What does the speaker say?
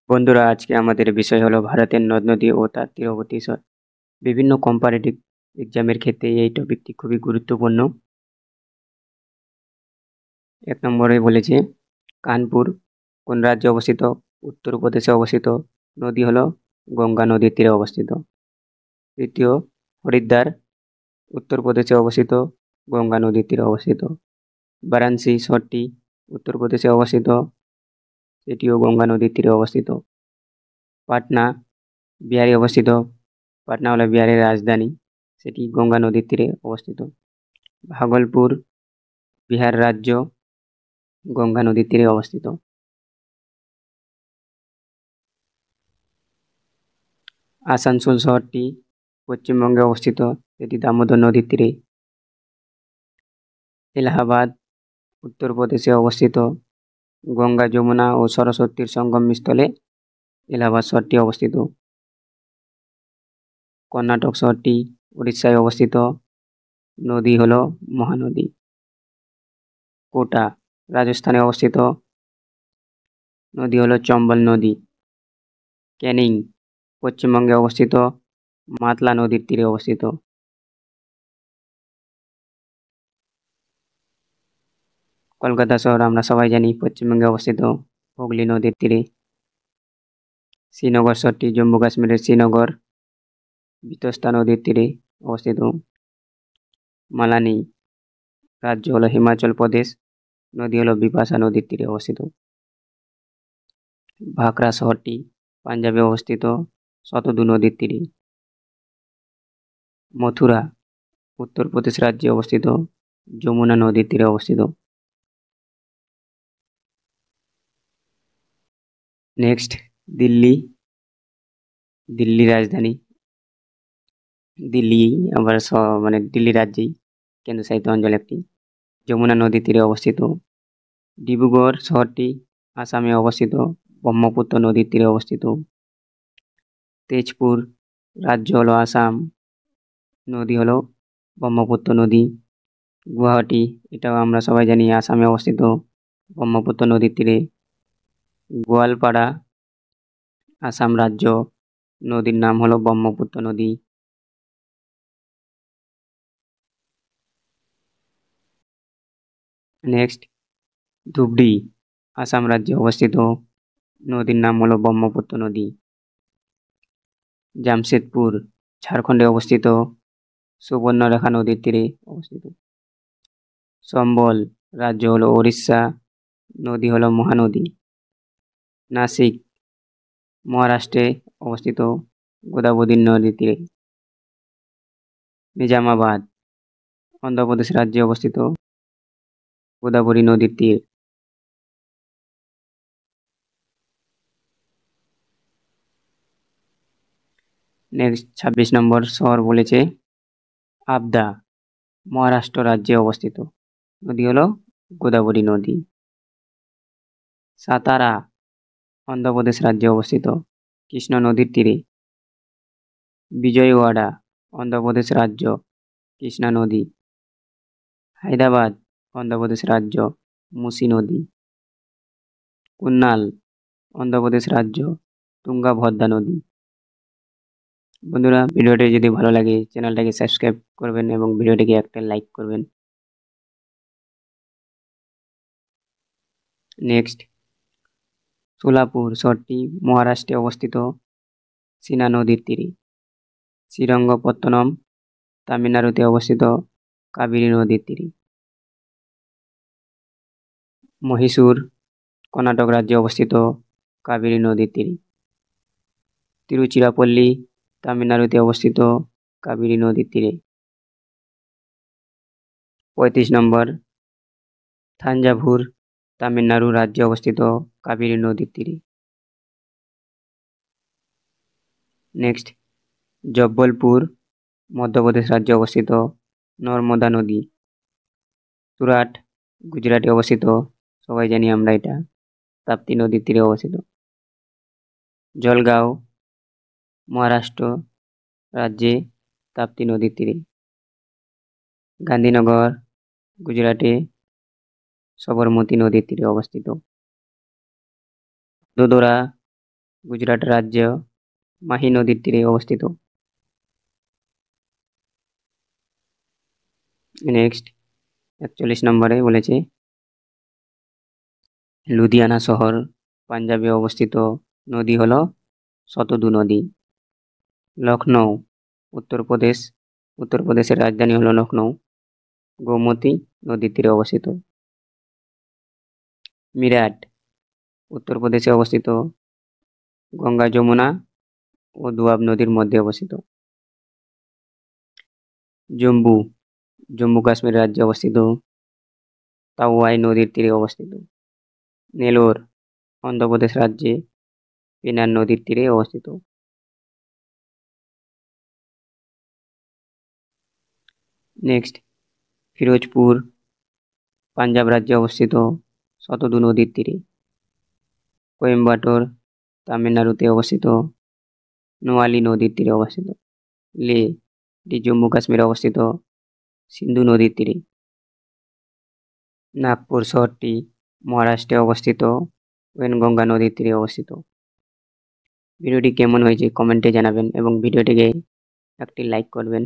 বন্ধুরা, আজকে আমাদের বিষয় হলো ভারতের নদ-নদী ও তার তীরবর্তী শহর। বিভিন্ন কম্পারেটিভ এক্সামের ক্ষেত্রে এই টপিকটি খুবই গুরুত্বপূর্ণ। ১ নম্বরে বলেছে কানপুর কোন রাজ্যে অবস্থিত? উত্তরপ্রদেশে অবস্থিত। নদী হলো গঙ্গা নদীর তীরে অবস্থিত। তৃতীয়, হরিদ্বার উত্তরপ্রদেশে অবস্থিত, গঙ্গা নদীর তীরে অবস্থিত। বারাণসী শহরটি উত্তরপ্রদেশে অবস্থিত, সেটিও গঙ্গা নদীর তীরে অবস্থিত। পাটনা বিহারে অবস্থিত। পাটনা হলো বিহারের রাজধানী, সেটি গঙ্গা নদীর তীরে অবস্থিত। ভাগলপুর বিহার রাজ্য, গঙ্গা নদীর তীরে অবস্থিত। আসানসোল শহরটি পশ্চিমবঙ্গে অবস্থিত, এটি দামোদর নদীর তীরে। এলাহাবাদ উত্তরপ্রদেশে অবস্থিত, গঙ্গা, যমুনা ও সরস্বতীর সঙ্গমস্থলে এলাহাবাদ শহরটি অবস্থিত। কর্ণাটক শহরটি উড়িষ্যায় অবস্থিত, নদী হলো মহানদী। কোটা রাজস্থানে অবস্থিত, নদী হলো চম্বল নদী। ক্যানিং পশ্চিমবঙ্গে অবস্থিত, মাতলা নদীর তীরে অবস্থিত। কলকাতা শহর আমরা সবাই জানি পশ্চিমবঙ্গে অবস্থিত, হুগলি নদীর তীরে। শ্রীনগর শহরটি জম্মু কাশ্মীরের শ্রীনগর, বিতস্তা নদীর তীরে অবস্থিত। মালানি রাজ্য হলো হিমাচল প্রদেশ, নদী হলো বিপাশা নদীর তীরে অবস্থিত। ভাকরা শহরটি পাঞ্জাবে অবস্থিত, শতদু নদীর তীরে। মথুরা উত্তরপ্রদেশ রাজ্যে অবস্থিত, যমুনা নদীর তীরে অবস্থিত। নেক্সট, দিল্লি রাজধানী, দিল্লি আবার মানে দিল্লি রাজ্যেই কেন্দ্রশাসিত অঞ্চল একটি, যমুনা নদীর তীরে অবস্থিত। ডিব্রুগড় শহরটি আসামে অবস্থিত, ব্রহ্মপুত্র নদীর তীরে অবস্থিত। তেজপুর রাজ্য হলো আসাম, নদী হলো ব্রহ্মপুত্র নদী। গুয়াহাটি এটাও আমরা সবাই জানি আসামে অবস্থিত, ব্রহ্মপুত্র নদীর তীরে। গোয়ালপাড়া আসাম রাজ্য, নদীর নাম হলো ব্রহ্মপুত্র নদী। নেক্সট, ধুবড়ি আসাম রাজ্যে অবস্থিত, নদীর নাম হলো ব্রহ্মপুত্র নদী। জামশেদপুর ঝাড়খণ্ডে অবস্থিত, সুবর্ণরেখা নদীর তীরে অবস্থিত। সম্বল রাজ্য হলো ওড়িশা, নদী হলো মহানদী। নাসিক মহারাষ্ট্রে অবস্থিত, গোদাবরী নদীর তীরে। নিজামাবাদ অন্ধ্রপ্রদেশ রাজ্যে অবস্থিত, গোদাবরী নদীর তীর। নেক্সট ২৬ নম্বর শহর বলেছে আবদা মহারাষ্ট্র রাজ্যে অবস্থিত, নদী হলো গোদাবরী নদী। সাতারা অন্ধ্রপ্রদেশ রাজ্যে অবস্থিত, কৃষ্ণ নদীর তীরে। বিজয়ওয়াড়া অন্ধ্রপ্রদেশ রাজ্য, কৃষ্ণা নদী। হায়দ্রাবাদ অন্ধ্রপ্রদেশ রাজ্য, মুসি নদী। কুন্নাল অন্ধ্রপ্রদেশ রাজ্য, তুঙ্গাভদ্রা নদী। বন্ধুরা, ভিডিওটি যদি ভালো লাগে চ্যানেলটাকে সাবস্ক্রাইব করবেন এবং ভিডিওটিকে একটা লাইক করবেন। নেক্সট, সোলাপুর শহরটি মহারাষ্ট্রে অবস্থিত, সিনা নদীর তীরে। শ্রীরঙ্গপত্তনম তামিলনাড়ুতে অবস্থিত, কাবেরী নদীর তীরে। মহীশূর কর্ণাটক রাজ্যে অবস্থিত, কাবেরী নদীর তীরে। তিরুচিরাপল্লী তামিলনাড়ুতে অবস্থিত, কাবেরী নদীর তীরে। ৩৫ নম্বর, থাঞ্জাভুর তামিলনাড়ু রাজ্যে অবস্থিত, কাবেরী নদীর তীরে। নেক্সট, জব্বলপুর মধ্যপ্রদেশ রাজ্যে অবস্থিত, নর্মদা নদী। সুরাট গুজরাটে অবস্থিত, সবাই জানি আমরা এটা, তাপ্তি নদীর তীরে অবস্থিত। জলগাঁও মহারাষ্ট্র রাজ্যে, তাপ্তি নদীর তীরে। গান্ধীনগর গুজরাটে, সবরমতী নদীর তীরে অবস্থিত। দোদরা গুজরাট রাজ্য মাহি নদীর তীরে অবস্থিত। নেক্সট 41 নম্বরে বলেছে লুধিয়ানা শহর পাঞ্জাবে অবস্থিত নদী হলো শতদু নদী। লখনউ উত্তরপ্রদেশের রাজধানী হলো লখনউ, গোমতী নদীর তীরে অবস্থিত। মিরাট উত্তরপ্রদেশে অবস্থিত, গঙ্গা যমুনা ও দুয়াব নদীর মধ্যে অবস্থিত। জম্মু কাশ্মীর রাজ্যে অবস্থিত, তাওয়াই নদীর তীরে অবস্থিত। নেলোর অন্ধ্রপ্রদেশ রাজ্যে পেনার নদীর তীরে অবস্থিত। নেক্সট ফিরোজপুর পাঞ্জাব রাজ্যে অবস্থিত, শতদু নদীর তীরে। কোয়েম্বাটোর তামিলনাড়ুতে অবস্থিত, নোয়ালি নদীর তীরে অবস্থিত। লে এটি জম্মু কাশ্মীরে অবস্থিত, সিন্ধু নদীর তীরে। নাগপুর শহরটি মহারাষ্ট্রে অবস্থিত, ওয়েনগঙ্গা নদীর তীরে অবস্থিত। ভিডিওটি কেমন হয়েছে কমেন্টে জানাবেন এবং ভিডিওটিকে একটি লাইক করবেন।